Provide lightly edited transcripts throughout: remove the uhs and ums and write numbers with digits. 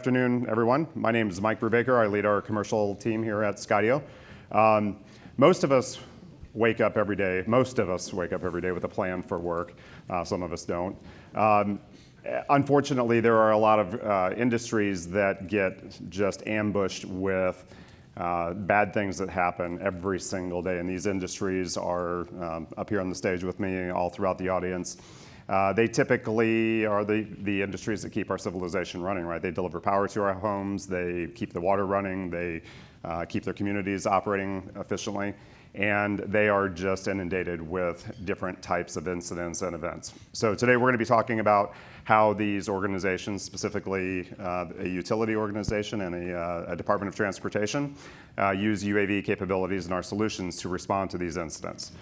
Afternoon, everyone. My name is Mike Brubaker. I lead our commercial team here at Skydio. Most of us wake up every day. Most of us wake up every day with a plan for work. Some of us don't. Unfortunately, there are a lot of industries that get just ambushed with bad things that happen every single day. And these industries are up here on the stage with me, all throughout the audience. They typically are the industries that keep our civilization running, right? They deliver power to our homes, they keep the water running, they keep their communities operating efficiently, and they are just inundated with different types of incidents and events. So today we're going to be talking about how these organizations, specifically a utility organization and a Department of Transportation, use UAV capabilities in our solutions to respond to these incidents.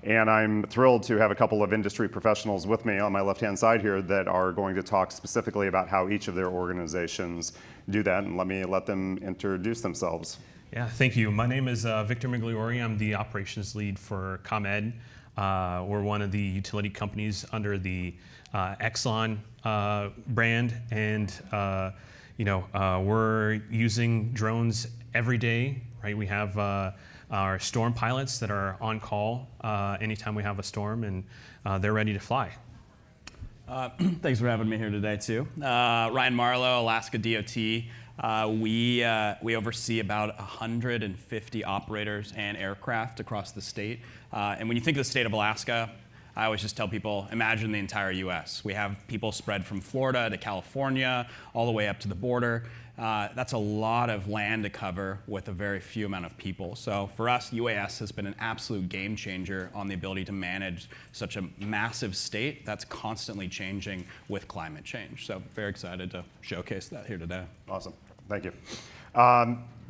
And I'm thrilled to have a couple of industry professionals with me on my left-hand side here that are going to talk specifically about how each of their organizations do that. And let them introduce themselves. Yeah, thank you. My name is Victor Migliori. I'm the operations lead for ComEd. We're one of the utility companies under the Exelon brand, and we're using drones every day. Right, we have our storm pilots that are on call anytime we have a storm, and they're ready to fly. Thanks for having me here today, too. Ryan Marlowe, Alaska DOT. We oversee about 150 operators and aircraft across the state. And when you think of the state of Alaska, I always just tell people, imagine the entire US. We have people spread from Florida to California, all the way up to the border. That's a lot of land to cover with a very few amount of people. So for us, UAS has been an absolute game changer on the ability to manage such a massive state that's constantly changing with climate change. So very excited to showcase that here today. Awesome, thank you.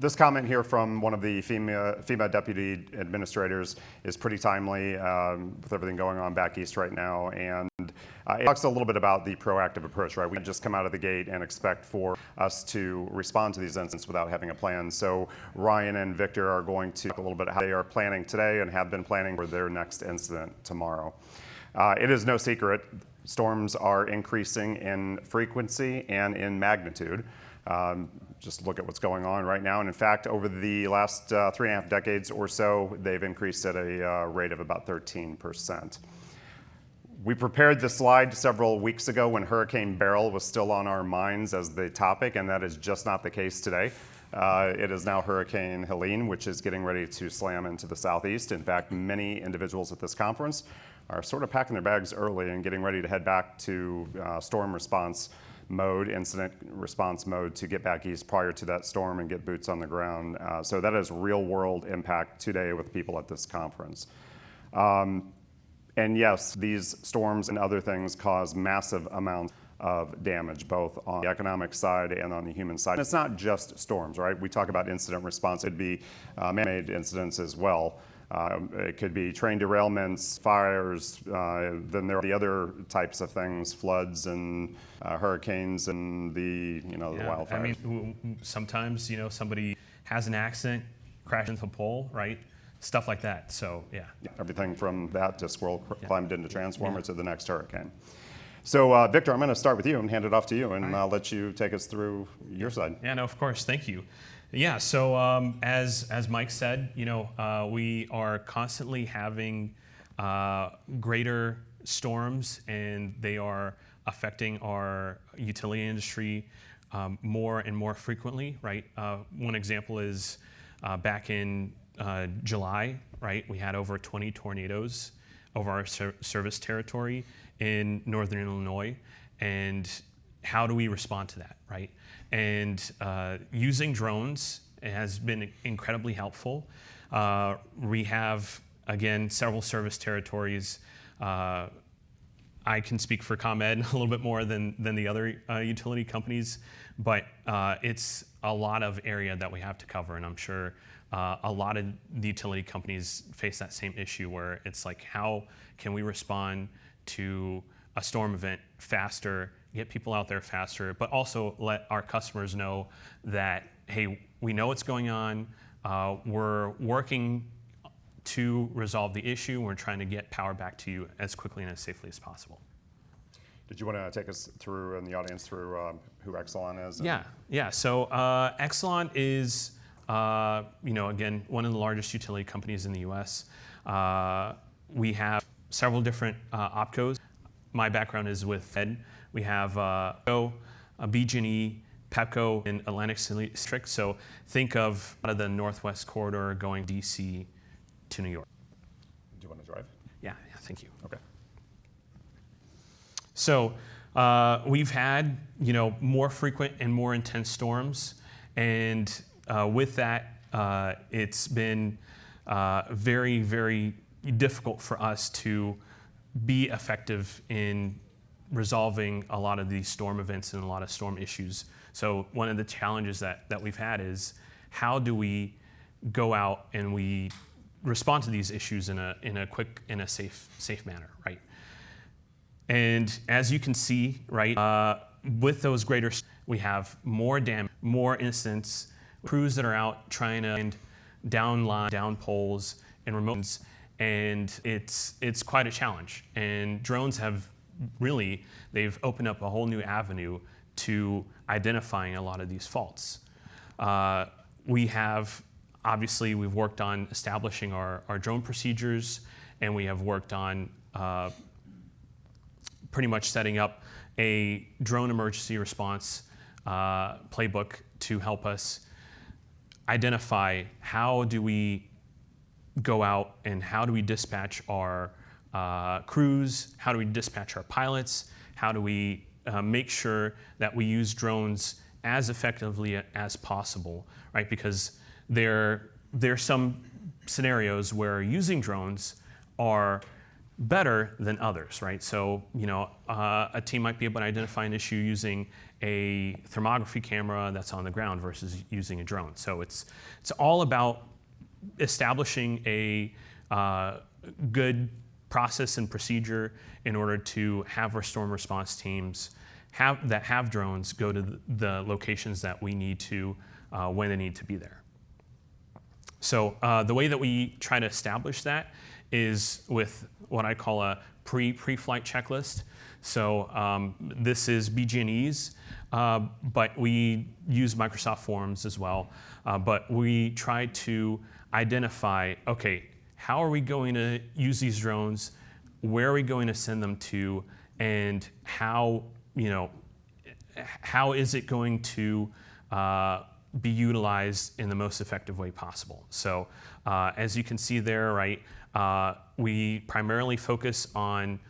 This comment here from one of the FEMA deputy administrators is pretty timely with everything going on back east right now, and it talks a little bit about the proactive approach, right? We can't just come out of the gate and expect for us to respond to these incidents without having a plan. So Ryan and Victor are going to talk a little bit how they are planning today and have been planning for their next incident tomorrow. It is no secret, storms are increasing in frequency and in magnitude. Just look at what's going on right now. And in fact, over the last 3.5 decades or so, they've increased at a rate of about 13%. We prepared this slide several weeks ago when Hurricane Beryl was still on our minds as the topic, and that is just not the case today. It is now Hurricane Helene, which is getting ready to slam into the southeast. In fact, many individuals at this conference are sort of packing their bags early and getting ready to head back to storm response mode, incident response mode, to get back east prior to that storm and get boots on the ground. So that is real world impact today with people at this conference. And yes, these storms and other things cause massive amounts of damage, both on the economic side and on the human side. And it's not just storms, right? We talk about incident response. It'd be man-made incidents as well. It could be train derailments, fires, then there are the other types of things, floods and hurricanes and the wildfires. I mean, sometimes, somebody has an accident, crashes into a pole, right? Stuff like that, so yeah. Everything from that to squirrel climbed into transformer to the next hurricane. So Victor, I'm going to start with you and hand it off to you, and I'll let you take us through your side. Yeah, no, of course, thank you. Yeah, so as Mike said, we are constantly having greater storms, and they are affecting our utility industry more and more frequently, right? One example is back in July, right? We had over 20 tornadoes over our service territory in northern Illinois, and how do we respond to that, right? And using drones has been incredibly helpful. We have, again, several service territories. I can speak for ComEd a little bit more than the other utility companies, but it's a lot of area that we have to cover, and I'm sure a lot of the utility companies face that same issue where it's like, how can we respond to a storm event faster, get people out there faster, but also let our customers know that, hey, we know what's going on, we're working to resolve the issue, we're trying to get power back to you as quickly and as safely as possible. Did you want to take us through, in the audience, through who Exelon is? Yeah. So Exelon is, again, one of the largest utility companies in the U.S. We have several different opcos. My background is with Fed. We have BG&E, Pepco, and Atlantic District. So think of out of the Northwest Corridor going DC to New York. Do you want to drive? Yeah, thank you. Okay. So we've had, more frequent and more intense storms, and with that, it's been very, very difficult for us to be effective in resolving a lot of these storm events and a lot of storm issues. So one of the challenges that we've had is how do we go out and we respond to these issues in a quick, in a safe manner, right? And as you can see, right, with those greater, we have more damage, more incidents, crews that are out trying to find down line, down poles, and remotes, and it's quite a challenge. And drones have really, they've opened up a whole new avenue to identifying a lot of these faults. Obviously, we've worked on establishing our drone procedures, and we have worked on pretty much setting up a drone emergency response playbook to help us identify how do we go out and how do we dispatch our crews, how do we dispatch our pilots, how do we make sure that we use drones as effectively as possible, right? Because there are some scenarios where using drones are better than others, right? So, a team might be able to identify an issue using a thermography camera that's on the ground versus using a drone. So it's all about establishing a good process and procedure in order to have our storm response teams have drones go to the locations that we need to when they need to be there. So the way that we try to establish that is with what I call a pre-flight checklist. So this is BG&E's, but we use Microsoft Forms as well. But we try to identify, okay, how are we going to use these drones? Where are we going to send them to? And how is it going to be utilized in the most effective way possible? So as you can see there, right, we primarily focus on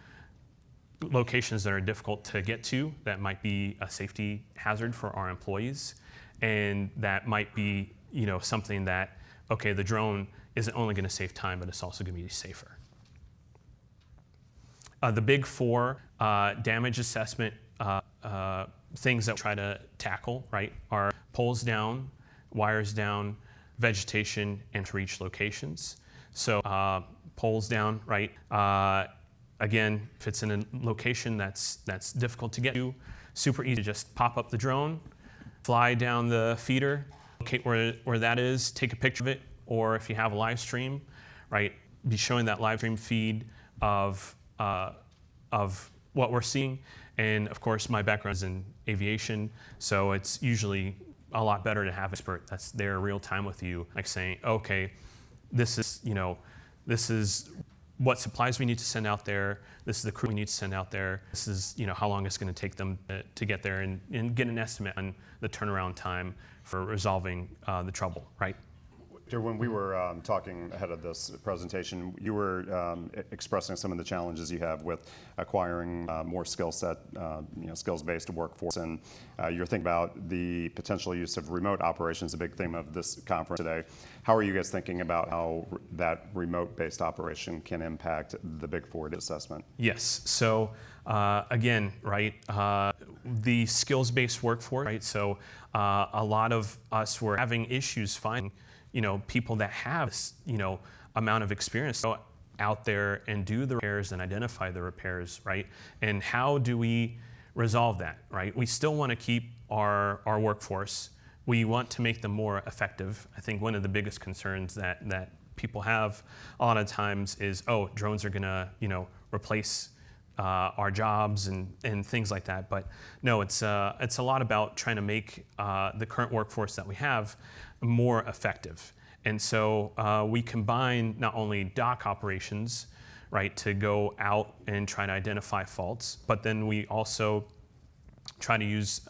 locations that are difficult to get to, that might be a safety hazard for our employees, and that might be something that, okay, the drone isn't only going to save time, but it's also going to be safer. The big four damage assessment things that we try to tackle, right, are poles down, wires down, vegetation, and to reach locations. So poles down, right? Again, if it's in a location that's difficult to get to, super easy to just pop up the drone, fly down the feeder, locate where that is, take a picture of it, or if you have a live stream, right, be showing that live stream feed of what we're seeing. And of course, my background is in aviation, so it's usually a lot better to have an expert that's there real time with you, like saying, okay, this is what supplies we need to send out there. This is the crew we need to send out there. This is how long it's going to take them to get there, and get an estimate on the turnaround time for resolving the trouble, right? When we were talking ahead of this presentation, you were expressing some of the challenges you have with acquiring more skill set, skills-based workforce, and you're thinking about the potential use of remote operations, a big theme of this conference today. How are you guys thinking about how that remote-based operation can impact the Big Four assessment? Yes. So again, right, the skills-based workforce, right? So a lot of us were having issues finding people that have amount of experience go out there and do the repairs and identify the repairs, right? And how do we resolve that, right? We still want to keep our workforce. We want to make them more effective. I think one of the biggest concerns that people have a lot of times is, oh, drones are gonna replace our jobs and things like that. But no, it's a lot about trying to make the current workforce that we have more effective. And so we combine not only dock operations, right, to go out and try to identify faults, but then we also try to use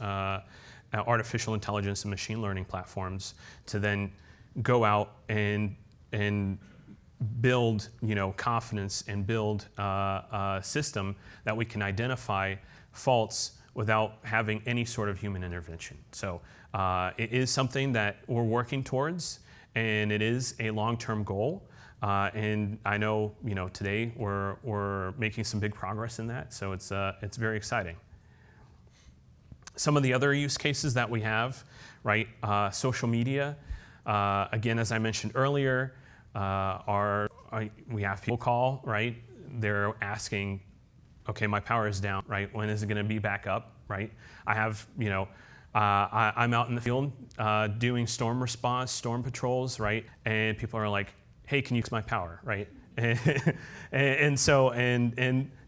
artificial intelligence and machine learning platforms to then go out and build, confidence and build a system that we can identify faults without having any sort of human intervention. So it is something that we're working towards, and it is a long-term goal. And I know, today we're making some big progress in that. So it's very exciting. Some of the other use cases that we have, right? Social media. Again, as I mentioned earlier, we have people call, right? They're asking, okay, my power is down, right? When is it going to be back up, right? I have, I'm out in the field doing storm response, storm patrols, right? And people are like, hey, can you use my power, right? And so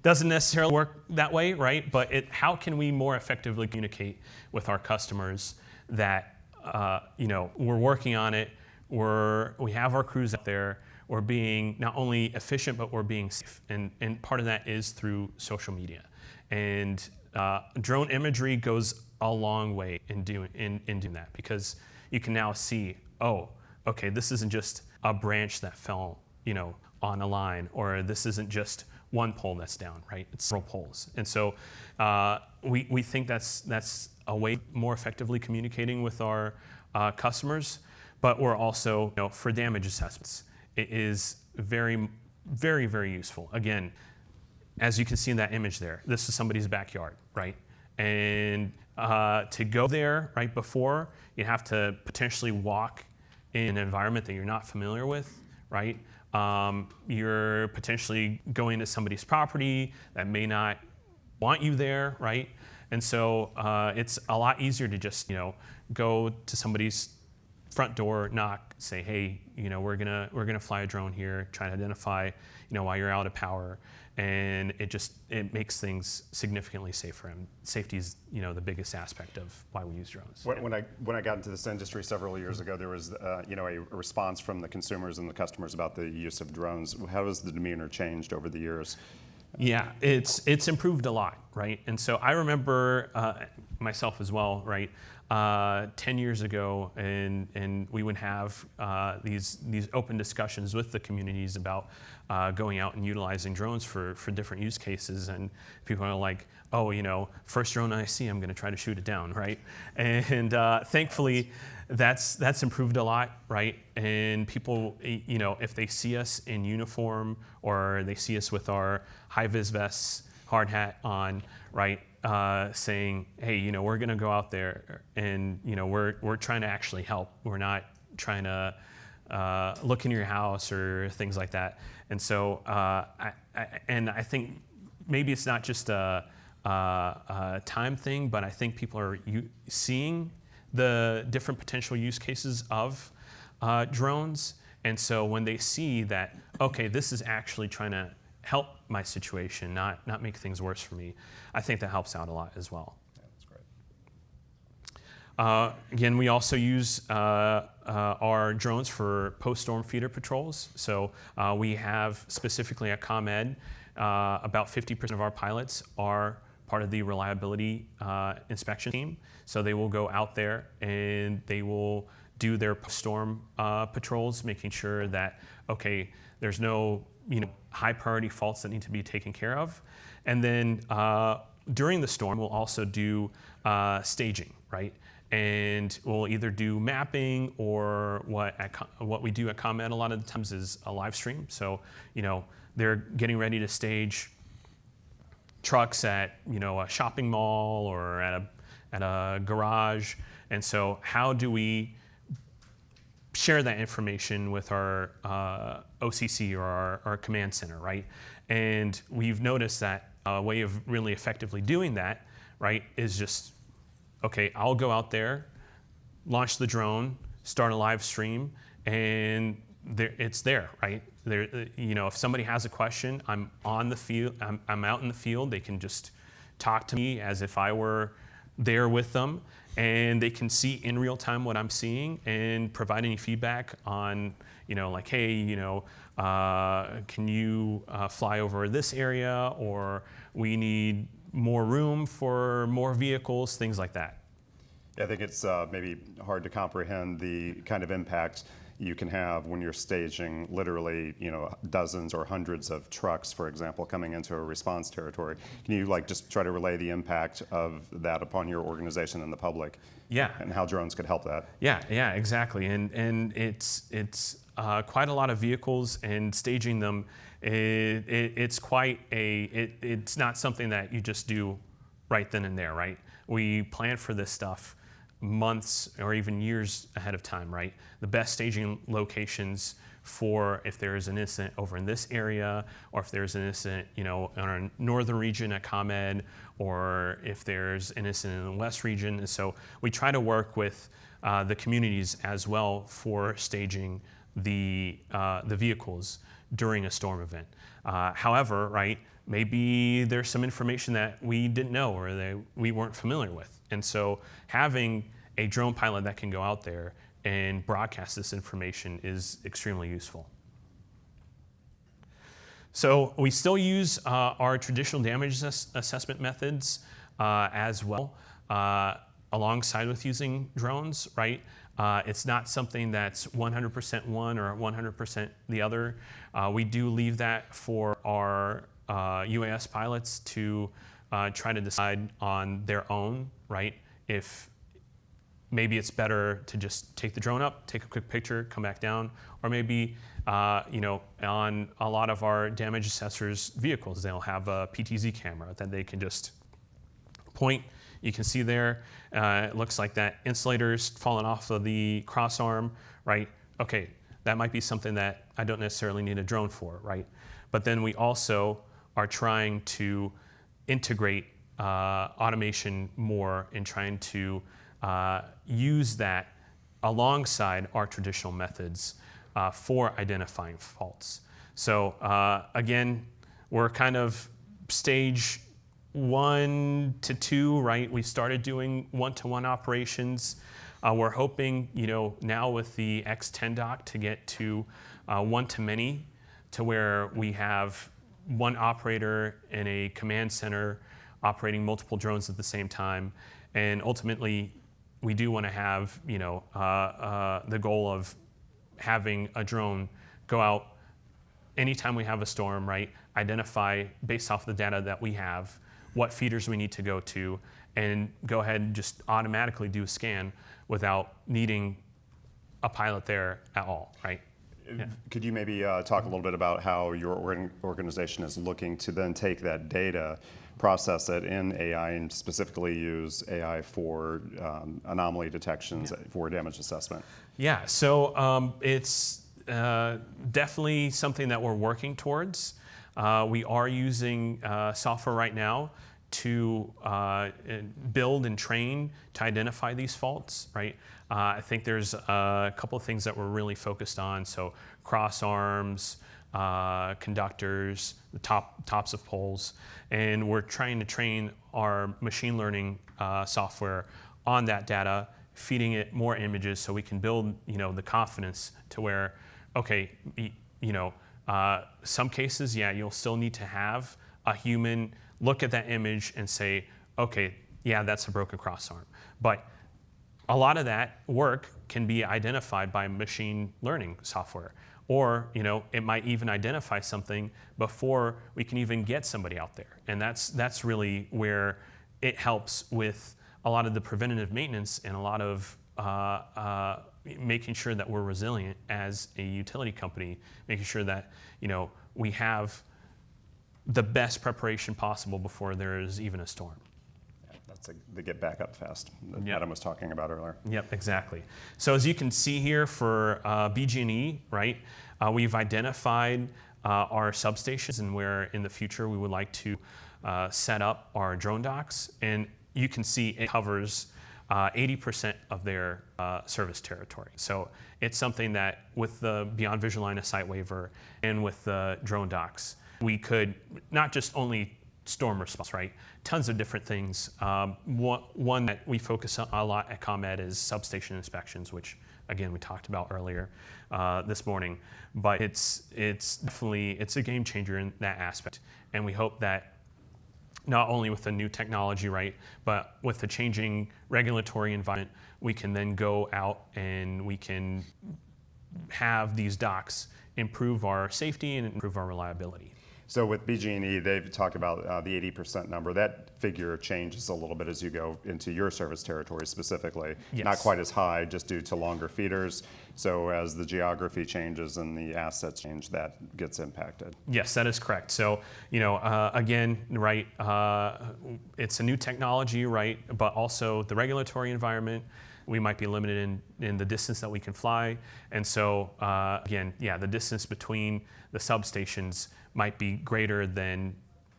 doesn't necessarily work that way, right? But how can we more effectively communicate with our customers that we're working on it, we have our crews out there, we're being not only efficient, but we're being safe. And part of that is through social media. And drone imagery goes a long way in doing that, because you can now see, oh, okay, this isn't just a branch that fell, on a line, or this isn't just one pole that's down, right? It's several poles. And so we think that's a way more effectively communicating with our customers, but we're also, for damage assessments, it is very, very, very useful. Again, as you can see in that image there, this is somebody's backyard, right? And to go there right before, you have to potentially walk in an environment that you're not familiar with, right? You're potentially going to somebody's property that may not want you there, right? And so it's a lot easier to just, go to somebody's front door, knock, say, hey, we're gonna fly a drone here, try to identify, why you're out of power, and it makes things significantly safer. And safety is, the biggest aspect of why we use drones. When I got into this industry several years ago, there was a response from the consumers and the customers about the use of drones. How has the demeanor changed over the years? Yeah, it's improved a lot, right? And so I remember myself as well, right? 10 years ago, and we would have these open discussions with the communities about going out and utilizing drones for different use cases, and people are like, oh, first drone I see, I'm going to try to shoot it down, right? And thankfully, that's improved a lot, right? And people, if they see us in uniform or they see us with our high-vis vests, hard hat on, right? Saying, hey, we're going to go out there and, we're trying to actually help. We're not trying to look in your house or things like that. And so, I think maybe it's not just a time thing, but I think people are seeing the different potential use cases of drones. And so when they see that, okay, this is actually trying to help my situation, not make things worse for me, I think that helps out a lot as well. Yeah, that's great. Again, we also use our drones for post-storm feeder patrols. So we have specifically at ComEd, about 50% of our pilots are part of the reliability inspection team. So they will go out there and they will do their post-storm patrols, making sure that, okay, there's no high priority faults that need to be taken care of. And then during the storm, we'll also do staging, right? And we'll either do mapping, or what we do at ComEd a lot of the times is a live stream. So, they're getting ready to stage trucks at, a shopping mall or at a garage. And so how do we share that information with our OCC or our command center, right? And we've noticed that a way of really effectively doing that, right, is just, okay, I'll go out there, launch the drone, start a live stream, and it's there, right? There, if somebody has a question, I'm on the field. I'm out in the field. They can just talk to me as if I were there with them, and they can see in real time what I'm seeing and provide any feedback on, like, hey, can you fly over this area, or we need more room for more vehicles, things like that. I think it's maybe hard to comprehend the kind of impact you can have when you're staging literally, dozens or hundreds of trucks, for example, coming into a response territory. Can you just try to relay the impact of that upon your organization and the public? Yeah. And how drones could help that? Yeah, exactly. And it's quite a lot of vehicles, and staging them, it's it's not something that you just do right then and there, right? We plan for this stuff months or even years ahead of time, right? The best staging locations for if there is an incident over in this area, or if there's an incident, in our northern region at ComEd, or if there's an incident in the west region. And so we try to work with the communities as well for staging the vehicles during a storm event. However, right, maybe there's some information that we didn't know or that we weren't familiar with. And so having a drone pilot that can go out there and broadcast this information is extremely useful. So we still use our traditional damage assessment methods as well, alongside with using drones, right? It's not something that's 100% one or 100% the other. We do leave that for our UAS pilots to try to decide on their own, right? If maybe it's better to just take the drone up, take a quick picture, come back down, or maybe on a lot of our damage assessors' vehicles, they'll have a PTZ camera that they can just point. You can see there, it looks like that insulator's fallen off of the crossarm, right? Okay, that might be something that I don't necessarily need a drone for, right? But then we also are trying to integrate automation more and trying to use that alongside our traditional methods for identifying faults. So again, we're kind of stage 1 to 2, right? We started doing one-to-one operations. We're hoping, now with the X10 dock to get to one-to-many, to where we have one operator in a command center operating multiple drones at the same time. And ultimately, we do want to have, the goal of having a drone go out anytime we have a storm, right? Identify, based off the data that we have, what feeders we need to go to, and go ahead and just automatically do a scan without needing a pilot there at all, right? Yeah. Could you maybe talk a little bit about how your organization is looking to then take that data, process it in AI, and specifically use AI for anomaly detections for damage assessment? Yeah, so it's definitely something that we're working towards. We are using software right now to build and train to identify these faults, right? I think there's a couple of things that we're really focused on. So cross arms, conductors, the tops of poles, and we're trying to train our machine learning software on that data, feeding it more images so we can build, the confidence to where, okay, some cases, yeah, you'll still need to have a human look at that image and say, okay, yeah, that's a broken crossarm. But a lot of that work can be identified by machine learning software. Or, it might even identify something before we can even get somebody out there. And that's really where it helps with a lot of the preventative maintenance and a lot of making sure that we're resilient as a utility company, making sure that, we have the best preparation possible before there is even a storm. That's the get back up fast that Adam was talking about earlier. Yep, exactly. So as you can see here for BG&E, right, we've identified our substations and where in the future we would like to set up our drone docks. And you can see it covers 80% of their service territory. So it's something that with the Beyond Visual Line of Sight waiver and with the drone docks, we could not just only storm response, right? Tons of different things. One that we focus on a lot at ComEd is substation inspections, which again we talked about earlier this morning. But it's definitely a game changer in that aspect, and we hope that not only with the new technology, right, but with the changing regulatory environment, we can then go out and we can have these docks improve our safety and improve our reliability. So with BG&E, they've talked about the 80% number. That figure changes a little bit as you go into your service territory specifically. Yes. Not quite as high just due to longer feeders. So as the geography changes and the assets change, that gets impacted. Yes, that is correct. So, again, right, it's a new technology, right, but also the regulatory environment. We might be limited in the distance that we can fly. And so, again, yeah, the distance between the substations might be greater than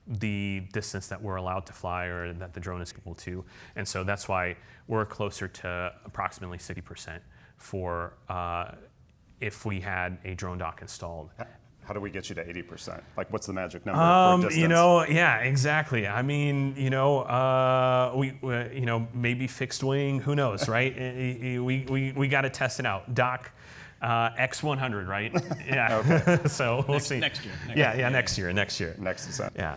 the distance that we're allowed to fly or that the drone is able to. And so that's why we're closer to approximately 60% for if we had a drone dock installed. How do we get you to 80%? Like, what's the magic number for distance? Yeah, exactly. I mean, maybe fixed wing, who knows, right? we got to test it out. Dock X100, right? Yeah. Okay. So we'll see. Next year. Next year. Next descent. Yeah.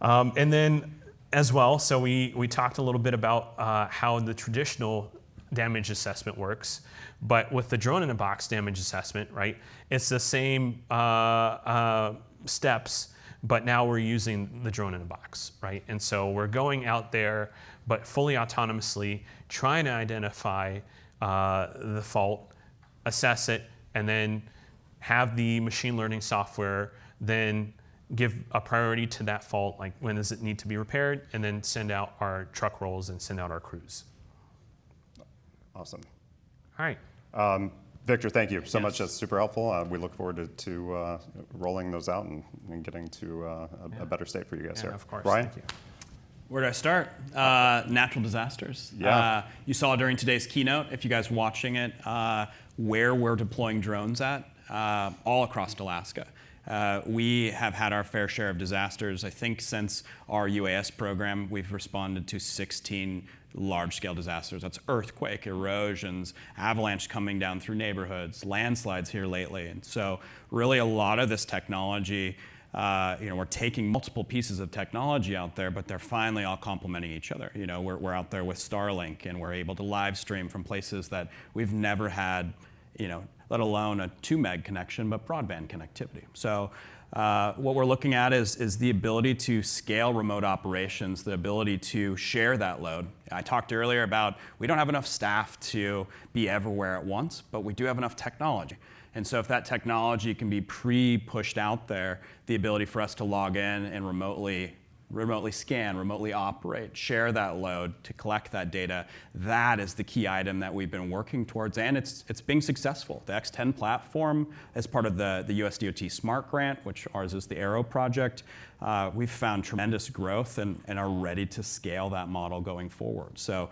And then as well, so we talked a little bit about how the traditional damage assessment works, but with the drone in a box damage assessment, right? It's the same steps, but now we're using the drone in a box, right? And so we're going out there, but fully autonomously, trying to identify the fault, assess it, and then have the machine learning software then give a priority to that fault, like when does it need to be repaired, and then send out our truck rolls and send out our crews. Awesome. All right. Victor, thank you so Yes. much. That's super helpful. We look forward to rolling those out and getting to a better state for you guys Yeah, here. of course. Brian? Thank you. Where do I start? Natural disasters. Yeah. You saw during today's keynote, if you guys were watching it, where we're deploying drones at, all across Alaska. We have had our fair share of disasters. I think since our UAS program, we've responded to 16 large-scale disasters. That's earthquake, erosions, avalanche coming down through neighborhoods, landslides here lately. And so really a lot of this technology, we're taking multiple pieces of technology out there, but they're finally all complementing each other. We're out there with Starlink, and we're able to live stream from places that we've never had, let alone a 2 meg connection, but broadband connectivity. So what we're looking at is the ability to scale remote operations, the ability to share that load. I talked earlier about we don't have enough staff to be everywhere at once, but we do have enough technology. And so if that technology can be pre-pushed out there, the ability for us to log in and remotely scan, remotely operate, share that load to collect that data, that is the key item that we've been working towards, and it's being successful. The X10 platform, as part of the US DOT SMART grant, which ours is the Arrow project, we've found tremendous growth and are ready to scale that model going forward. So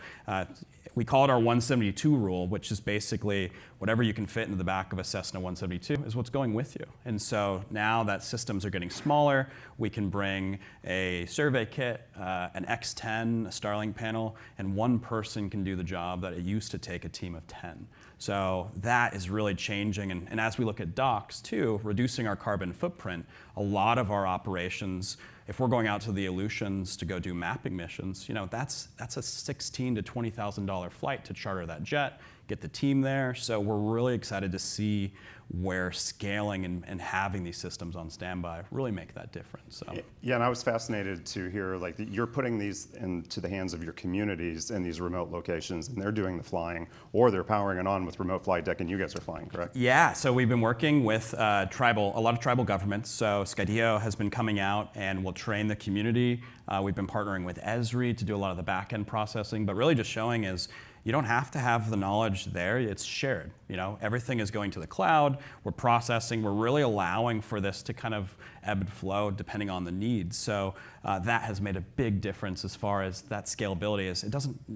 we call it our 172 rule, which is basically whatever you can fit into the back of a Cessna 172 is what's going with you. And so now that systems are getting smaller, we can bring a survey kit, an X10, a Starlink panel, and one person can do the job that it used to take a team of 10. So that is really changing. And as we look at docks too, reducing our carbon footprint, a lot of our operations, if we're going out to the Aleutians to go do mapping missions, that's a $16,000 to $20,000 flight to charter that jet, get the team there. So we're really excited to see where scaling and having these systems on standby really make that difference. So. Yeah, and I was fascinated to hear you're putting these into the hands of your communities in these remote locations, and they're doing the flying, or they're powering it on with remote flight deck, and you guys are flying, correct? Yeah, so we've been working with a lot of tribal governments. So Skydio has been coming out and will train the community. We've been partnering with Esri to do a lot of the back-end processing, but really just showing is, you don't have to have the knowledge there. It's shared. Everything is going to the cloud. We're processing. We're really allowing for this to kind of ebb and flow depending on the needs. So that has made a big difference as far as that scalability is.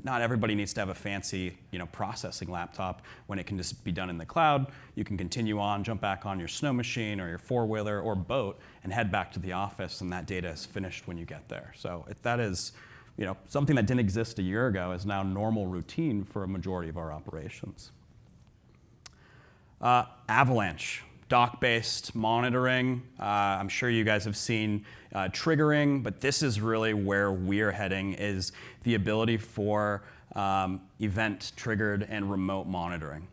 Not everybody needs to have a fancy, processing laptop when it can just be done in the cloud. You can continue on, jump back on your snow machine or your four-wheeler or boat and head back to the office, and that data is finished when you get there. So that is, something that didn't exist a year ago is now normal routine for a majority of our operations. Avalanche, dock-based monitoring. I'm sure you guys have seen triggering, but this is really where we're heading, is the ability for event-triggered and remote monitoring.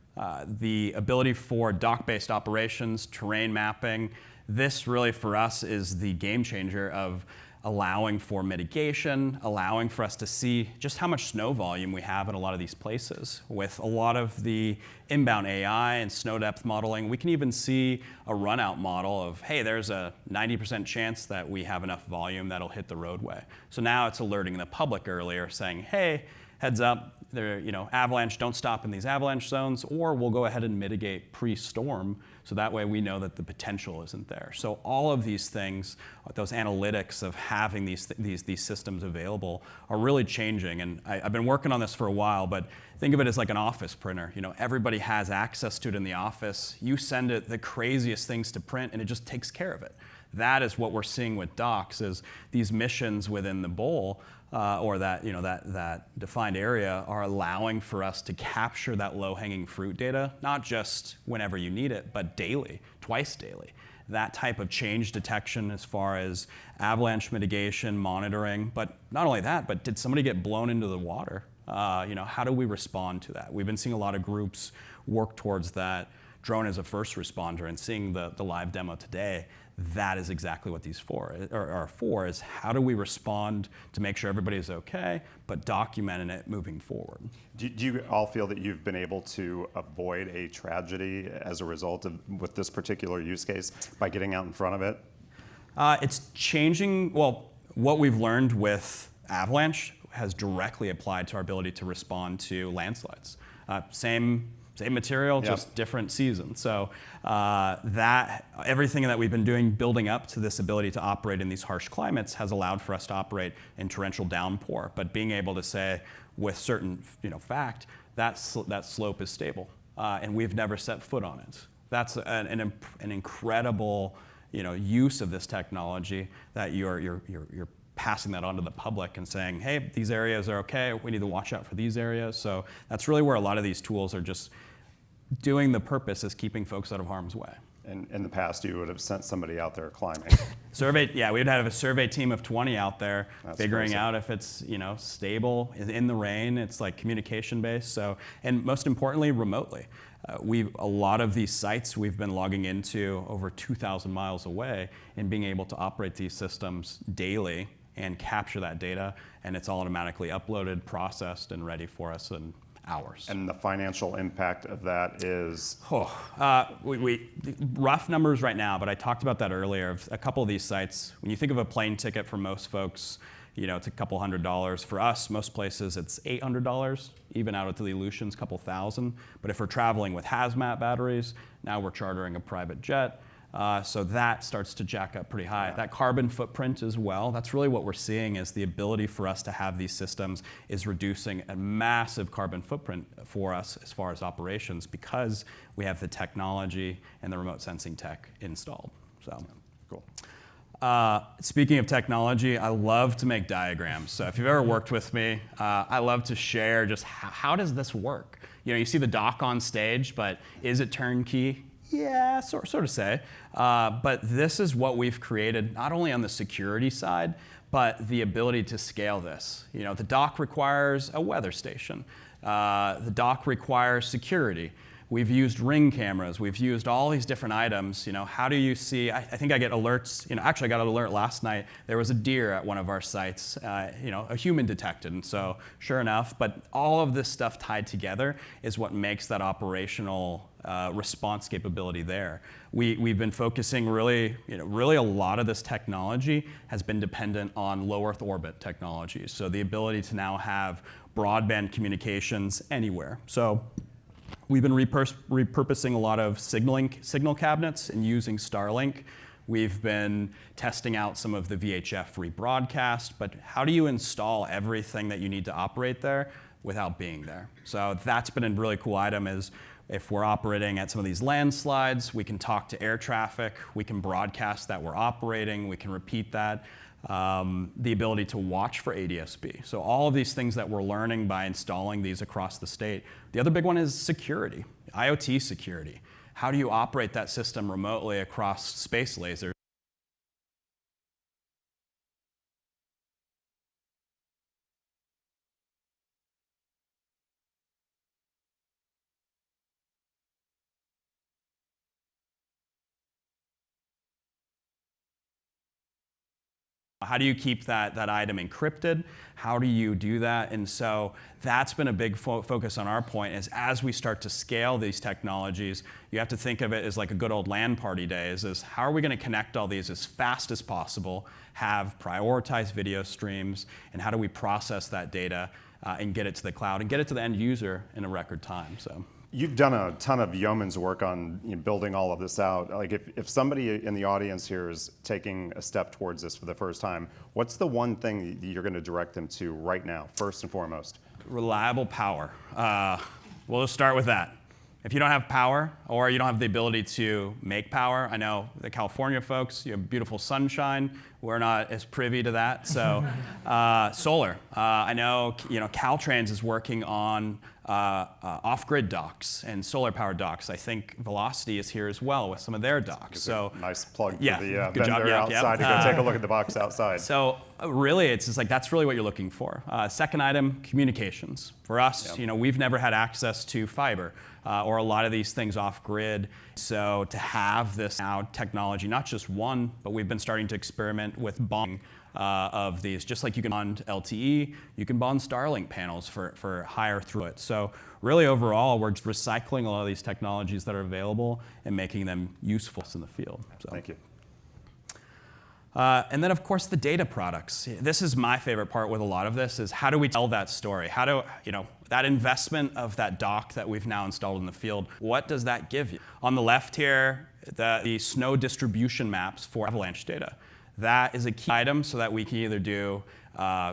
The ability for dock-based operations, terrain mapping, this really for us is the game changer of allowing for mitigation, allowing for us to see just how much snow volume we have in a lot of these places. With a lot of the inbound AI and snow depth modeling, we can even see a runout model of, hey, there's a 90% chance that we have enough volume that'll hit the roadway. So now it's alerting the public earlier, saying, hey, heads up, avalanche, don't stop in these avalanche zones, or we'll go ahead and mitigate pre-storm, so that way we know that the potential isn't there. So all of these things, those analytics of having these systems available are really changing. And I've been working on this for a while, but think of it as like an office printer. Everybody has access to it in the office. You send it the craziest things to print, and it just takes care of it. That is what we're seeing with docks, is these missions within the bowl or that defined area are allowing for us to capture that low-hanging fruit data, not just whenever you need it, but daily, twice daily. That type of change detection as far as avalanche mitigation, monitoring, but not only that, but did somebody get blown into the water? How do we respond to that? We've been seeing a lot of groups work towards that drone as a first responder, and seeing the live demo today, that is exactly what these are for, is how do we respond to make sure everybody's okay, but documenting it moving forward. Do you all feel that you've been able to avoid a tragedy as a result with this particular use case by getting out in front of it? It's changing. Well, what we've learned with avalanche has directly applied to our ability to respond to landslides. Same material, just different season. So everything that we've been doing building up to this ability to operate in these harsh climates has allowed for us to operate in torrential downpour. But being able to say with certain fact that slope is stable, and we've never set foot on it. That's an incredible use of this technology, that you're passing that on to the public and saying, hey, these areas are okay, we need to watch out for these areas. So that's really where a lot of these tools are just doing the purpose is keeping folks out of harm's way. And in the past, you would have sent somebody out there climbing. We would have a survey team of 20 out there. That's figuring crazy. out if it's stable in the rain. It's like communication based. So, and most importantly, remotely. A lot of these sites we've been logging into over 2,000 miles away, and being able to operate these systems daily and capture that data, and it's all automatically uploaded, processed, and ready for us in hours. And the financial impact of that is? Rough numbers right now, but I talked about that earlier. Of a couple of these sites, when you think of a plane ticket for most folks, it's a couple $100. For us, most places it's $800, even out at the Aleutians, a couple thousand. But if we're traveling with hazmat batteries, now we're chartering a private jet. So that starts to jack up pretty high. That carbon footprint as well, that's really what we're seeing, is the ability for us to have these systems is reducing a massive carbon footprint for us as far as operations, because we have the technology and the remote sensing tech installed. So Cool. Speaking of technology, I love to make diagrams. So if you've ever worked with me, I love to share just how does this work? You see the dock on stage, but is it turnkey? Yeah, sort of say. But this is what we've created, not only on the security side, but the ability to scale this. The dock requires a weather station. The dock requires security. We've used ring cameras. We've used all these different items. How do you see? I think I get alerts. Actually, I got an alert last night. There was a deer at one of our sites. A human detected, and so sure enough. But all of this stuff tied together is what makes that operational response capability there. We've been focusing really a lot of this technology has been dependent on low Earth orbit technologies. So the ability to now have broadband communications anywhere. So we've been repurposing a lot of signal cabinets and using Starlink. We've been testing out some of the VHF rebroadcast, but how do you install everything that you need to operate there without being there? So that's been a really cool item is if we're operating at some of these landslides, we can talk to air traffic, we can broadcast that we're operating, we can repeat that. The ability to watch for ADSB. So all of these things that we're learning by installing these across the state. The other big one is security, IoT security. How do you operate that system remotely across space lasers? How do you keep that item encrypted? How do you do that? And so that's been a big focus on our point is as we start to scale these technologies, you have to think of it as like a good old LAN party days, is how are we going to connect all these as fast as possible, have prioritized video streams, and how do we process that data and get it to the cloud and get it to the end user in a record time. So. You've done a ton of yeoman's work on building all of this out. Like if somebody in the audience here is taking a step towards this for the first time, what's the one thing that you're going to direct them to right now, first and foremost? Reliable power. We'll just start with that. If you don't have power or you don't have the ability to make power, I know the California folks, you have beautiful sunshine. We're not as privy to that. So solar. I know Caltrans is working on off-grid docks and solar-powered docks. I think Velocity is here as well with some of their docks. So nice plug for yeah, the good job, vendor outside to go take a look at the box outside. So really, it's just like that's really what you're looking for. Second item, communications. For us, we've never had access to fiber or a lot of these things off-grid. So to have this now technology, not just one, but we've been starting to experiment with bonding of these. Just like you can bond LTE, you can bond Starlink panels for higher throughput. So really overall, we're just recycling a lot of these technologies that are available and making them useful in the field. So. Thank you. And then, of course, the data products. This is my favorite part with a lot of this is how do we tell that story? How do, that investment of that dock that we've now installed in the field, what does that give you? On the left here, the snow distribution maps for avalanche data. That is a key item so that we can either do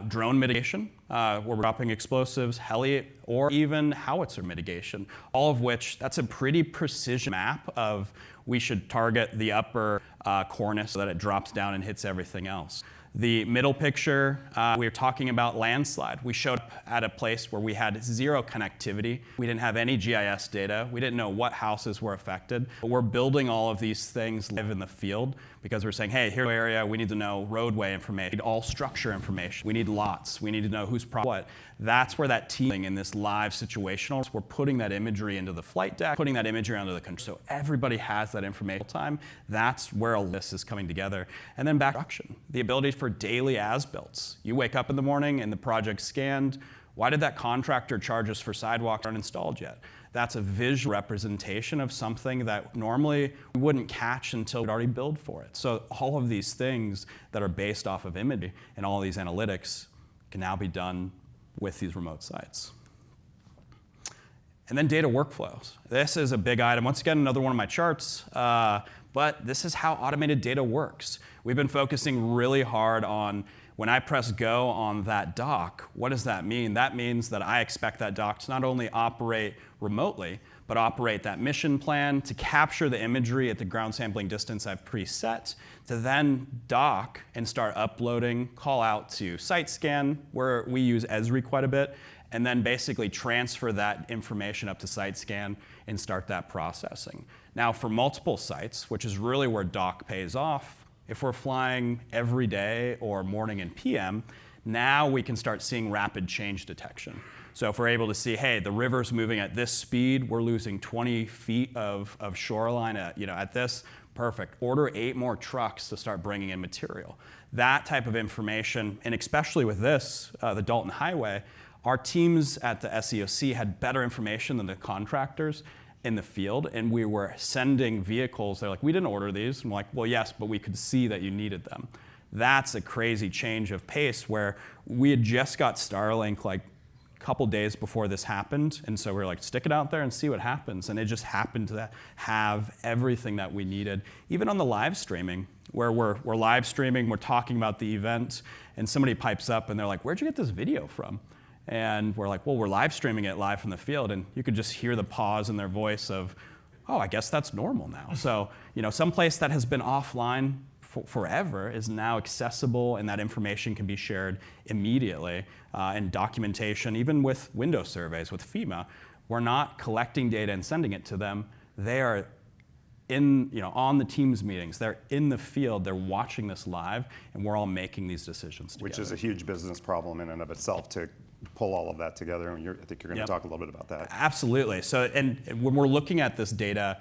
drone mitigation, where we're dropping explosives, heli, or even howitzer mitigation, all of which, that's a pretty precision map of we should target the upper cornice so that it drops down and hits everything else. The middle picture, we were talking about landslide. We showed up at a place where we had zero connectivity. We didn't have any GIS data. We didn't know what houses were affected. But we're building all of these things live in the field because we're saying, hey, here's the area. We need to know roadway information. We need all structure information. We need lots. We need to know who's what. That's where that teaming in this live situational, we're putting that imagery into the flight deck, putting that imagery onto the control. So everybody has that information time. That's where all this is coming together. And then back to production, the ability for daily as-builts. You wake up in the morning and the project's scanned. Why did that contractor charge us for sidewalks aren't installed yet? That's a visual representation of something that normally we wouldn't catch until we'd already billed for it. So all of these things that are based off of imagery and all these analytics can now be done with these remote sites. And then data workflows. This is a big item. Once again, another one of my charts, but this is how automated data works. We've been focusing really hard on when I press go on that dock, what does that mean? That means that I expect that dock to not only operate remotely, but operate that mission plan to capture the imagery at the ground sampling distance I've preset, to then dock and start uploading, call out to SiteScan, where we use Esri quite a bit, and then basically transfer that information up to SiteScan and start that processing. Now for multiple sites, which is really where dock pays off, if we're flying every day or morning and PM, now we can start seeing rapid change detection. So if we're able to see, hey, the river's moving at this speed, we're losing 20 feet of shoreline at this, perfect. Order 8 more trucks to start bringing in material. That type of information, and especially with this, the Dalton Highway, our teams at the SEOC had better information than the contractors in the field, and we were sending vehicles. They're like, we didn't order these. I'm like, well, yes, but we could see that you needed them. That's a crazy change of pace where we had just got Starlink like a couple days before this happened, and so we were like, stick it out there and see what happens. And it just happened to have everything that we needed. Even on the live streaming, where we're live streaming, we're talking about the event, and somebody pipes up and they're like, where'd you get this video from? And we're like, well, we're live streaming it live from the field, and you could just hear the pause in their voice of, oh, I guess that's normal now. So, some place that has been offline forever is now accessible, and that information can be shared immediately. And documentation, even with window surveys with FEMA, we're not collecting data and sending it to them. They are on the Teams meetings. They're in the field. They're watching this live, and we're all making these decisions together. Which is a huge business problem in and of itself to pull all of that together. And I think you're going to talk a little bit about that. Absolutely. So, and when we're looking at this data,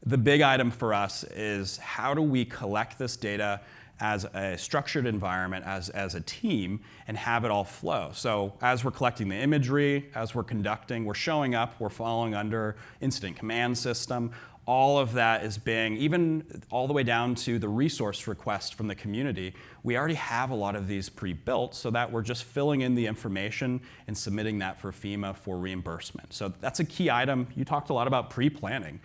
the big item for us is how do we collect this data as a structured environment, as a team, and have it all flow. So as we're collecting the imagery, as we're conducting, we're showing up, we're following under incident command system. All of that is being, even all the way down to the resource request from the community, we already have a lot of these pre-built so that we're just filling in the information and submitting that for FEMA for reimbursement. So that's a key item. You talked a lot about pre-planning,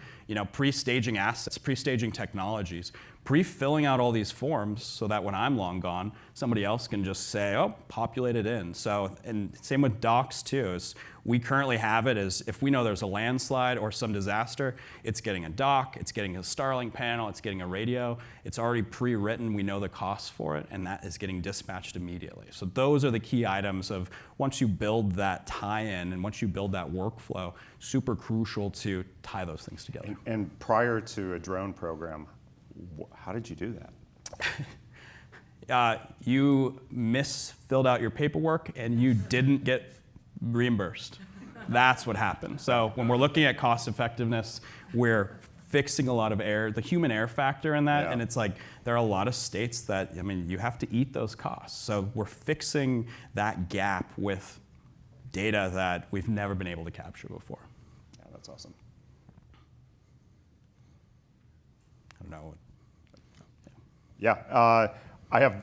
pre-staging assets, pre-staging technologies, pre-filling out all these forms so that when I'm long gone, somebody else can just say, oh, populate it in. So, and same with docs too. Is we currently have it as if we know there's a landslide or some disaster, it's getting a dock, it's getting a Starlink panel, it's getting a radio. It's already pre-written, we know the costs for it, and that is getting dispatched immediately. So those are the key items of once you build that tie-in and once you build that workflow, super crucial to tie those things together. And prior to a drone program, how did you do that? You filled out your paperwork and you didn't get reimbursed. That's what happened. So when we're looking at cost effectiveness, we're fixing a lot of error, the human error factor in that, and it's like there are a lot of states that, you have to eat those costs. So we're fixing that gap with data that we've never been able to capture before. Yeah, that's awesome. I don't know. Yeah, I have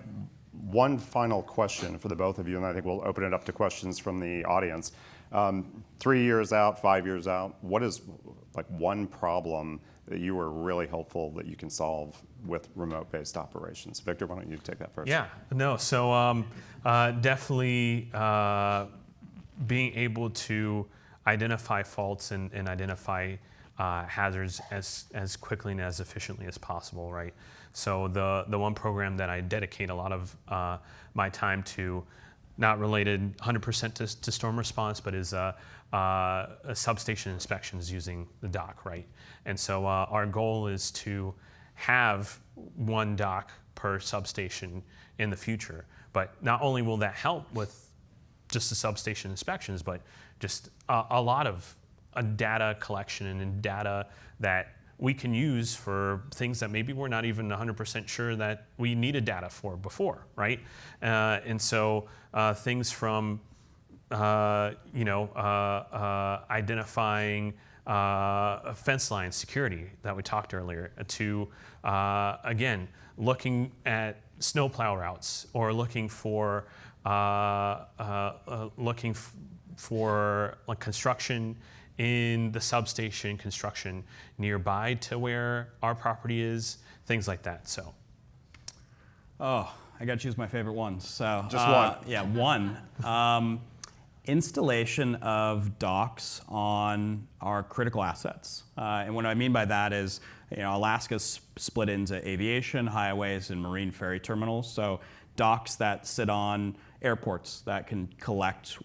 one final question for the both of you, and I think we'll open it up to questions from the audience. 3 years out, 5 years out, what is like one problem that you were really hopeful that you can solve with remote-based operations? Victor, why don't you take that first? Yeah, no, so definitely being able to identify faults and identify hazards as quickly and as efficiently as possible, right? So the one program that I dedicate a lot of my time to, not related 100% to storm response, but is a substation inspections using the dock, right? And so our goal is to have one dock per substation in the future. But not only will that help with just the substation inspections, but just a lot of data collection and data that we can use for things that maybe we're not even 100% sure that we needed data for before, right? And so things from identifying fence line security that we talked earlier to, again, looking at snowplow routes or looking for like construction in the substation, construction nearby to where our property is, things like that. So, oh, I got to choose my favorite ones. So just one. Yeah, one. Installation of docks on our critical assets. And what I mean by that is, Alaska's split into aviation, highways, and marine ferry terminals. So docks that sit on airports that can collect,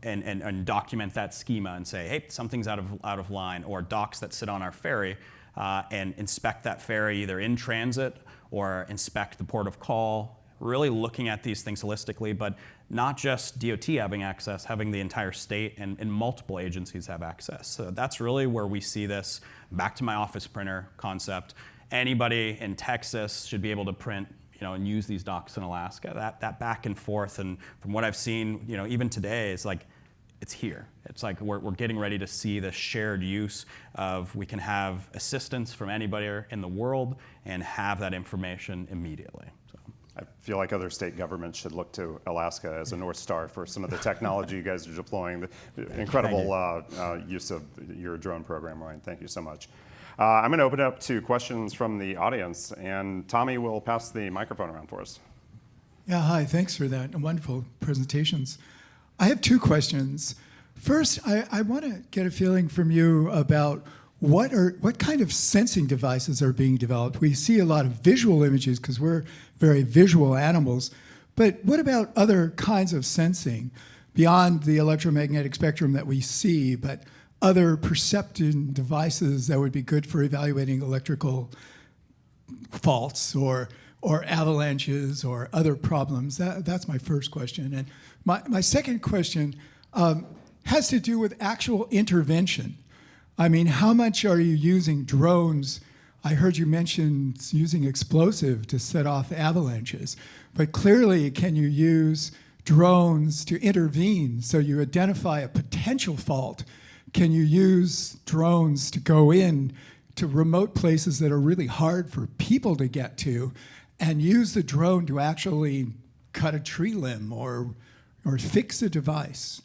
and document that schema and say, hey, something's out of line, or docks that sit on our ferry and inspect that ferry either in transit or inspect the port of call really looking at these things holistically, but not just DOT having access, having the entire state and multiple agencies have access. So that's really where we see this, back to my office printer concept. Anybody in Texas should be able to print, and use these docs in Alaska. That back and forth, and from what I've seen, even today, it's like, it's here. It's like we're getting ready to see the shared use of, we can have assistance from anybody in the world and have that information immediately. So. I feel like other state governments should look to Alaska as a North Star for some of the technology you guys are deploying. The incredible use of your drone program, Ryan. Thank you so much. I'm going to open it up to questions from the audience, and Tommy will pass the microphone around for us. Yeah, hi, thanks for that. Wonderful presentations. I have two questions. First, I want to get a feeling from you about what kind of sensing devices are being developed. We see a lot of visual images because we're very visual animals, but what about other kinds of sensing beyond the electromagnetic spectrum that we see, but other perception devices that would be good for evaluating electrical faults or avalanches or other problems? That's my first question. And my second question has to do with actual intervention. I mean, how much are you using drones? I heard you mention using explosive to set off avalanches, but clearly, can you use drones to intervene so you identify a potential fault? Can you use drones to go in to remote places that are really hard for people to get to and use the drone to actually cut a tree limb or fix a device?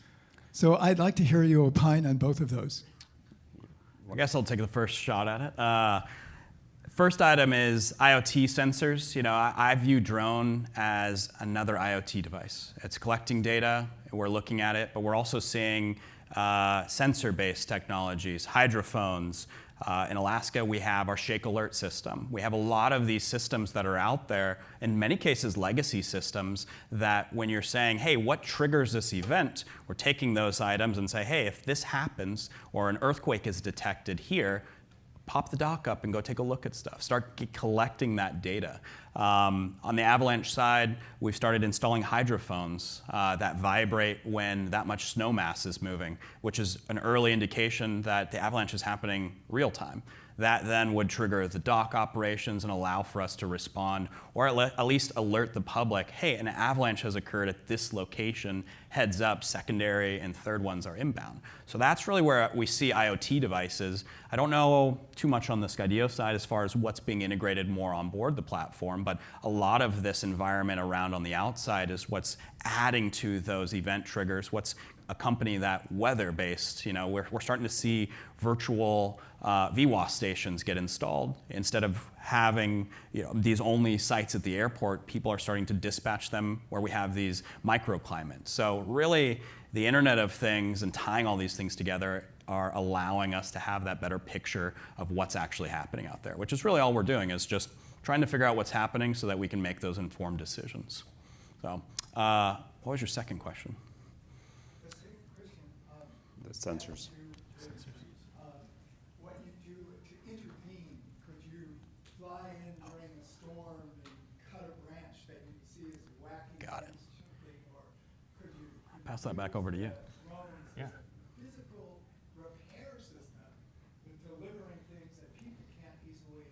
So I'd like to hear you opine on both of those. I guess I'll take the first shot at it. First item is IoT sensors. I view drone as another IoT device. It's collecting data, we're looking at it, but we're also seeing sensor-based technologies, hydrophones. In Alaska, we have our Shake Alert system. We have a lot of these systems that are out there, in many cases legacy systems, that when you're saying, hey, what triggers this event, we're taking those items and say, hey, if this happens or an earthquake is detected here, pop the dock up and go take a look at stuff. Start collecting that data. On the avalanche side, we've started installing hydrophones that vibrate when that much snow mass is moving, which is an early indication that the avalanche is happening real time. That then would trigger the dock operations and allow for us to respond, or at least alert the public, hey, an avalanche has occurred at this location, heads up, secondary and third ones are inbound. So that's really where we see IoT devices. I don't know too much on the Skydio side as far as what's being integrated more on board the platform, but a lot of this environment around on the outside is what's adding to those event triggers, what's accompany that weather-based. We're starting to see virtual VWAS stations get installed. Instead of having these only sites at the airport, people are starting to dispatch them where we have these microclimates. So really, the Internet of Things and tying all these things together are allowing us to have that better picture of what's actually happening out there, which is really all we're doing, is just trying to figure out what's happening so that we can make those informed decisions. So what was your second question? The sensors. What you do to intervene, could you fly in during a storm and cut a branch that you see as wacky? Got it. Or could you Pass that back over to you. Yeah. Physical repair system with delivering things that people can't easily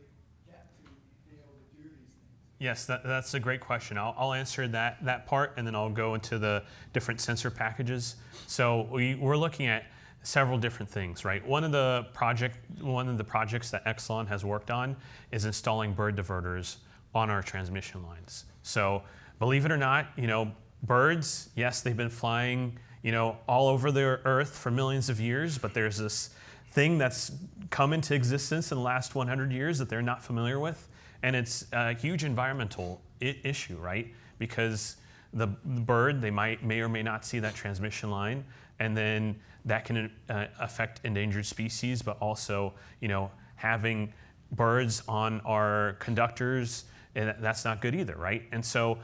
get to be able to do these things? Yes, that's a great question. I'll answer that part, and then I'll go into the different sensor packages. So we're looking at several different things, right? One of the projects that Exelon has worked on is installing bird diverters on our transmission lines. So believe it or not, birds, yes, they've been flying, all over the earth for millions of years, but there's this thing that's come into existence in the last 100 years that they're not familiar with. And it's a huge environmental issue, right? Because the bird, they may or may not see that transmission line, and then that can affect endangered species, but also, having birds on our conductors, and that's not good either, right? And so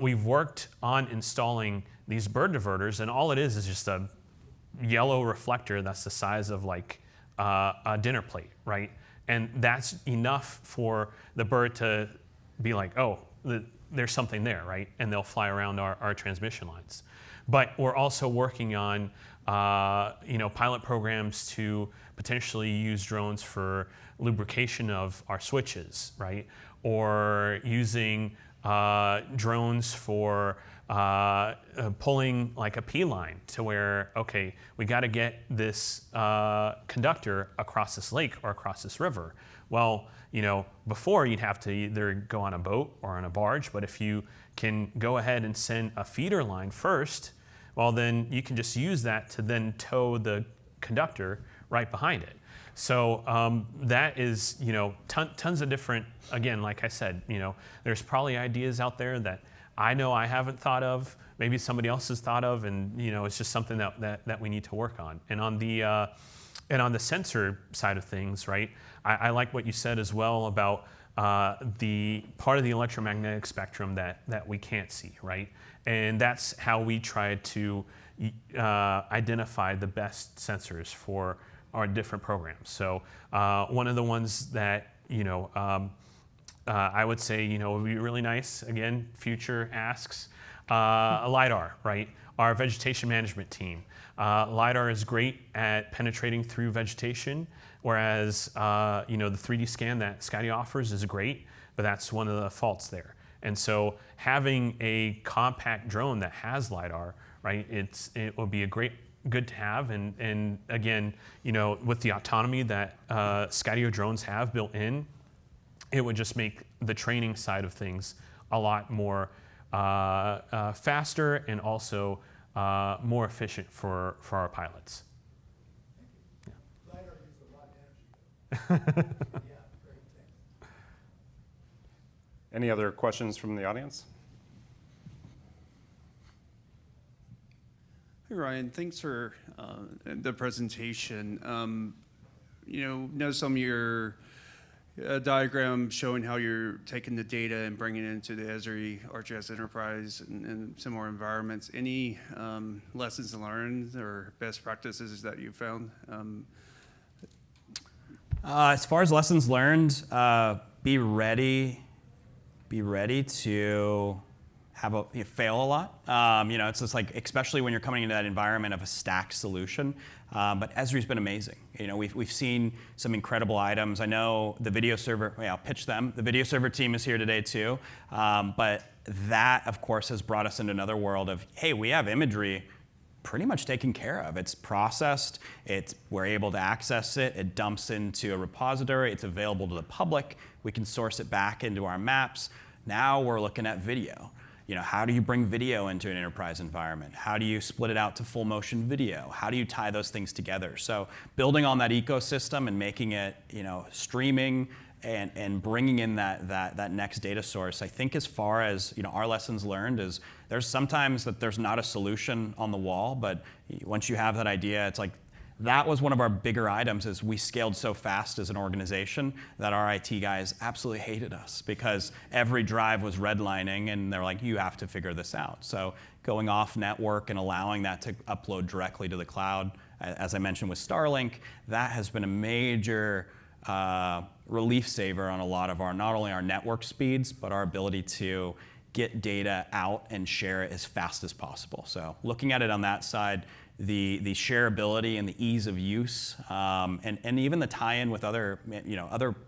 we've worked on installing these bird diverters, and all it is just a yellow reflector that's the size of like a dinner plate, right? And that's enough for the bird to be like, oh, there's something there, right? And they'll fly around our transmission lines. But we're also working on pilot programs to potentially use drones for lubrication of our switches, right? Or using drones for pulling like a P line to where, okay, we got to get this conductor across this lake or across this river. Well, before you'd have to either go on a boat or on a barge, but if you can go ahead and send a feeder line first, well, then you can just use that to then tow the conductor right behind it. So that is, tons of different, again, like I said, there's probably ideas out there that I know I haven't thought of, maybe somebody else has thought of, and it's just something that we need to work on. And on the sensor side of things, right, I like what you said as well about the part of the electromagnetic spectrum that we can't see, right? And that's how we try to identify the best sensors for our different programs. So one of the ones that, I would say, would be really nice, again, future asks, a LiDAR, right? Our vegetation management team. LiDAR is great at penetrating through vegetation, whereas, the 3D scan that Skydio offers is great, but that's one of the faults there. And so having a compact drone that has LiDAR, right, it will be good to have, and again, with the autonomy that Skydio drones have built in, it would just make the training side of things a lot more faster and also more efficient for our pilots. LiDAR uses a lot of energy. Yeah, great, thanks. Any other questions from the audience? Hey Ryan, thanks for the presentation. Notice on your diagram showing how you're taking the data and bringing it into the Esri RGS Enterprise and similar environments. Any lessons learned or best practices that you found? As far as lessons learned, be ready to fail a lot. It's just like, especially when you're coming into that environment of a stacked solution. But Esri's been amazing. We've seen some incredible items. I know the video server, I'll pitch them. The video server team is here today too. But that, of course, has brought us into another world of, hey, we have imagery pretty much taken care of. It's processed, we're able to access it, it dumps into a repository, it's available to the public, we can source it back into our maps. Now we're looking at video. How do you bring video into an enterprise environment? How do you split it out to full motion video? How do you tie those things together? So building on that ecosystem and making it, streaming and bringing in that next data source. I think as far as our lessons learned is there's sometimes that there's not a solution on the wall, but once you have that idea, it's like that was one of our bigger items is we scaled so fast as an organization that our IT guys absolutely hated us because every drive was redlining and they're like, you have to figure this out. So going off network and allowing that to upload directly to the cloud, as I mentioned with Starlink, that has been a major relief saver on a lot of not only our network speeds, but our ability to get data out and share it as fast as possible. So looking at it on that side, the shareability and the ease of use, and even the tie-in with other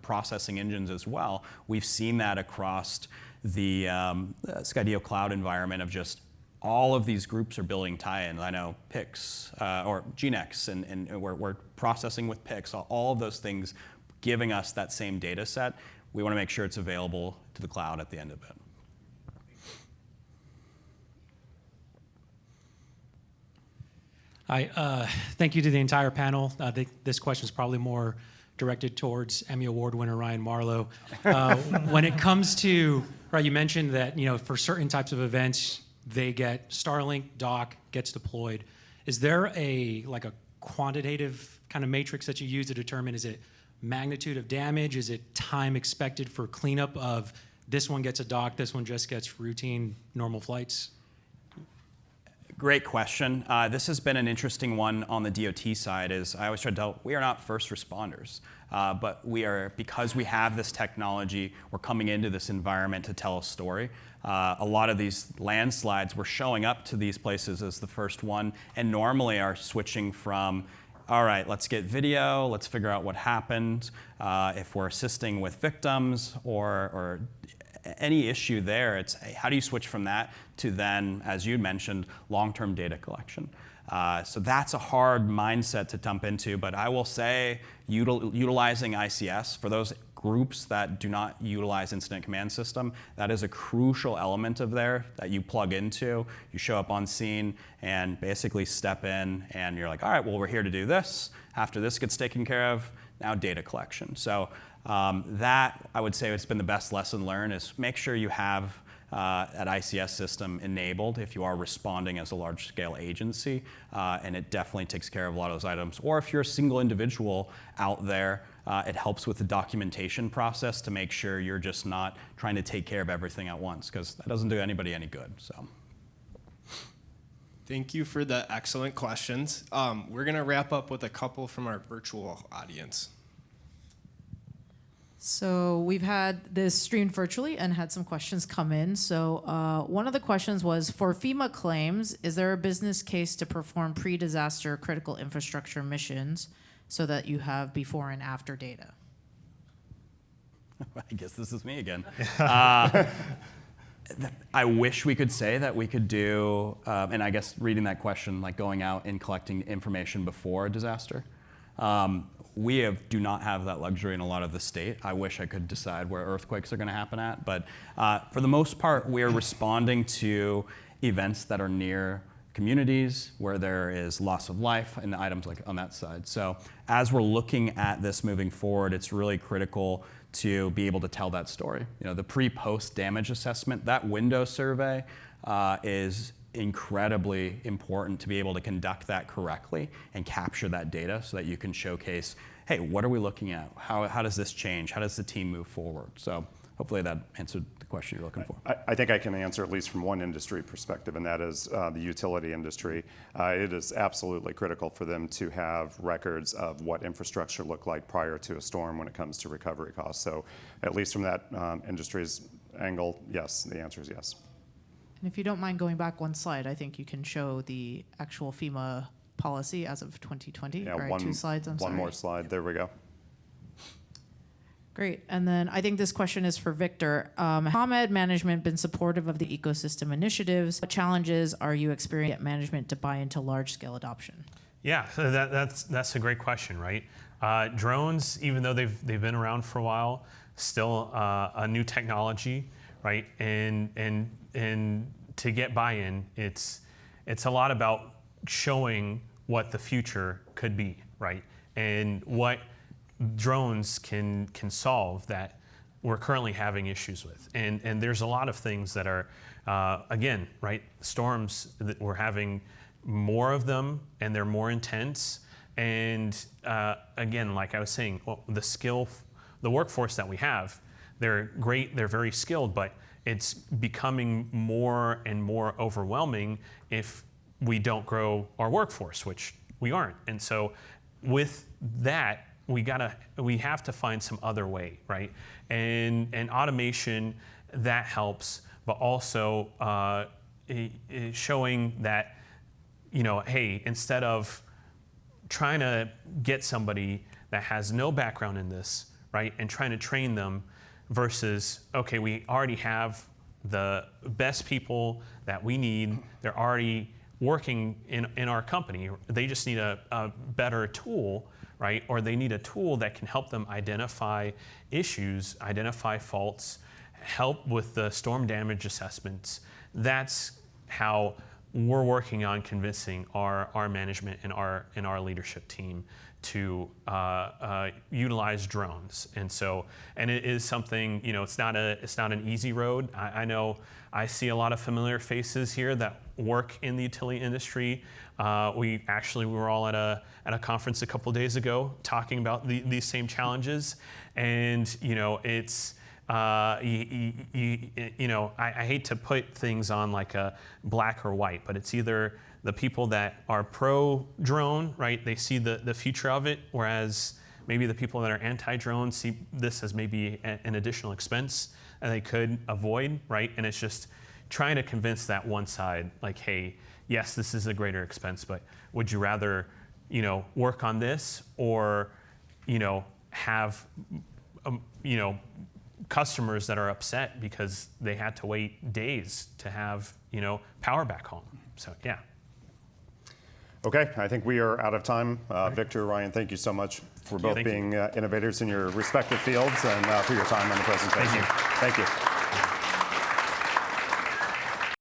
processing engines as well. We've seen that across the Skydio cloud environment of just all of these groups are building tie-ins. I know Pix or GeneX, and we're processing with Pix. All of those things giving us that same data set. We want to make sure it's available to the cloud at the end of it. Hi, thank you to the entire panel. I think this question is probably more directed towards Emmy Award winner Ryan Marlowe. When it comes to, right, you mentioned that for certain types of events, they get Starlink dock gets deployed. Is there a quantitative kind of matrix that you use to determine, is it magnitude of damage? Is it time expected for cleanup of this one gets a dock, this one just gets routine normal flights? Great question. This has been an interesting one on the DOT side. Is I always try to tell, we are not first responders, but we are, because we have this technology, we're coming into this environment to tell a story. A lot of these landslides, we're showing up to these places as the first one, and normally are switching from, all right, let's get video, let's figure out what happened, if we're assisting with victims or any issue there, it's hey, how do you switch from that to then, as you mentioned, long-term data collection? So that's a hard mindset to jump into, but I will say utilizing ICS for those groups that do not utilize incident command system, that is a crucial element of there that you plug into. You show up on scene and basically step in and you're like, all right, well, we're here to do this. After this gets taken care of, now data collection. So that, I would say, it's been the best lesson learned is make sure you have that ICS system enabled if you are responding as a large-scale agency, and it definitely takes care of a lot of those items. Or if you're a single individual out there, it helps with the documentation process to make sure you're just not trying to take care of everything at once, because that doesn't do anybody any good. So. Thank you for the excellent questions. We're going to wrap up with a couple from our virtual audience. So we've had this streamed virtually and had some questions come in. So one of the questions was, for FEMA claims, is there a business case to perform pre-disaster critical infrastructure missions so that you have before and after data? I guess this is me again. I wish we could say that we could do, and I guess reading that question, like going out and collecting information before a disaster. We do not have that luxury in a lot of the state. I wish I could decide where earthquakes are going to happen at, but for the most part, we are responding to events that are near communities where there is loss of life and items like on that side. So as we're looking at this moving forward, it's really critical to be able to tell that story. You know, the pre-post damage assessment, that window survey is incredibly important to be able to conduct that correctly and capture that data so that you can showcase, hey, what are we looking at? How does this change? How does the team move forward? So hopefully that answered the question you're looking for. I think I can answer at least from one industry perspective, and that is the utility industry. It is absolutely critical for them to have records of what infrastructure looked like prior to a storm when it comes to recovery costs. So at least from that industry's angle, yes, the answer is yes. And if you don't mind going back one slide, I think you can show the actual FEMA policy as of 2020. Yeah, All right, 2 slides, I'm sorry. One more slide, there we go. Great. And then I think this question is for Victor. Has ComEd management been supportive of the ecosystem initiatives? What challenges are you experiencing at management to buy into large-scale adoption? Yeah, so that's a great question, right? Drones, even though they've been around for a while, still a new technology, right? And to get buy-in, it's a lot about showing what the future could be, right? And what drones can solve that we're currently having issues with. And there's a lot of things that are, again, right, storms, that we're having more of them and they're more intense. And again, like I was saying, the workforce that we have, they're great, they're very skilled, but it's becoming more and more overwhelming if we don't grow our workforce, which we aren't. And so with that, we have to find some other way, right? And automation, that helps, but also showing that, you know, hey, instead of trying to get somebody that has no background in this, right, and trying to train them versus, okay, we already have the best people that we need. They're already working in our company. They just need a better tool, right? Or they need a tool that can help them identify issues, identify faults, help with the storm damage assessments. That's how we're working on convincing our management and our leadership team to utilize drones. And it is something, you know, it's not an easy road. I know I see a lot of familiar faces here that work in the utility industry. We were all at a conference a couple of days ago talking about these same challenges. And, you know, it's I hate to put things on like a black or white, but it's either the people that are pro drone, right? They see the future of it, whereas maybe the people that are anti-drone see this as maybe an additional expense that they could avoid, right? And it's just trying to convince that one side, like, hey, yes, this is a greater expense, but would you rather, work on this or, have, customers that are upset because they had to wait days to have, power back home. So, yeah. Okay, I think we are out of time. Victor, Ryan, thank you so much for both being innovators in your respective fields and for your time on the presentation. Thank you. Thank you.